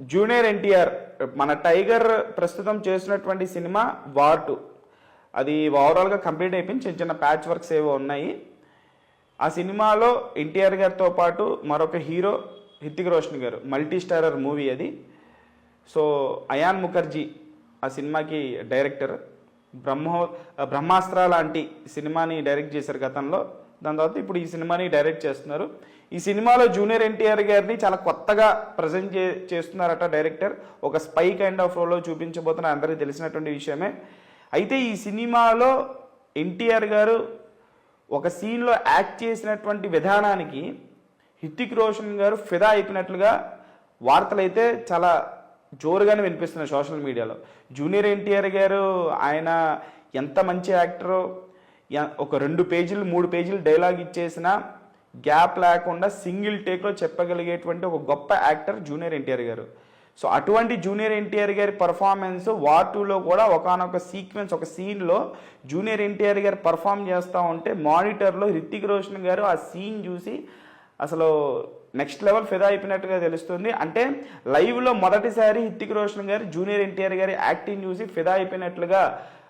Junior NTR మన tiger ప్రస్తుతం చేసినటువంటి సినిమా వార్ 2 అది ఓవరాల్గా కంప్లీట్ అయిపోయింది. చిన్న చిన్న ప్యాచ్ వర్క్స్ ఏవో ఉన్నాయి. ఆ సినిమాలో ఎన్టీఆర్ గారితో పాటు మరొక హీరో హృతిక్ రోషన్ గారు, మల్టీ స్టారర్ మూవీ అది. సో అయాన్ ముఖర్జీ ఆ సినిమాకి డైరెక్టర్. బ్రహ్మాస్త్ర లాంటి సినిమాని డైరెక్ట్ చేశారు గతంలో. దాని తర్వాత ఇప్పుడు ఈ సినిమాని డైరెక్ట్ చేస్తున్నారు. ఈ సినిమాలో జూనియర్ ఎన్టీఆర్ గారిని చాలా కొత్తగా ప్రజెంట్ చేస్తున్నారట డైరెక్టర్. ఒక స్పై కైండ్ ఆఫ్ రోల్లో చూపించబోతున్నారు, అందరికీ తెలిసినటువంటి విషయమే. అయితే ఈ సినిమాలో ఎన్టీఆర్ గారు ఒక సీన్లో యాక్ట్ చేసినటువంటి విధానానికి హృతిక్ రోషన్ గారు ఫిదా అయిపోయినట్లుగా వార్తలు అయితే చాలా జోరుగానే వినిపిస్తున్నాయి సోషల్ మీడియాలో. జూనియర్ ఎన్టీఆర్ గారు ఆయన ఎంత మంచి యాక్టరో, ఒక 2 పేజీలు 3 పేజీలు డైలాగ్ ఇచ్చేసిన గ్యాప్ లేకుండా సింగిల్ టేక్లో చెప్పగలిగేటువంటి ఒక గొప్ప యాక్టర్ జూనియర్ ఎన్టీఆర్ గారు. సో అటువంటి జూనియర్ ఎన్టీఆర్ గారి పర్ఫార్మెన్స్ వార్ 2లో కూడా ఒకానొక సీక్వెన్స్, ఒక సీన్లో జూనియర్ ఎన్టీఆర్ గారు పర్ఫామ్ చేస్తూ ఉంటే మానిటర్లో హృతిక్ రోషన్ గారు ఆ సీన్ చూసి అసలు నెక్స్ట్ లెవెల్ ఫిదా అయిపోయినట్టుగా తెలుస్తుంది. అంటే లైవ్లో మొదటిసారి హృతిక్ రోషన్ గారు జూనియర్ ఎన్టీఆర్ గారి యాక్టింగ్ చూసి ఫిదా అయిపోయినట్లుగా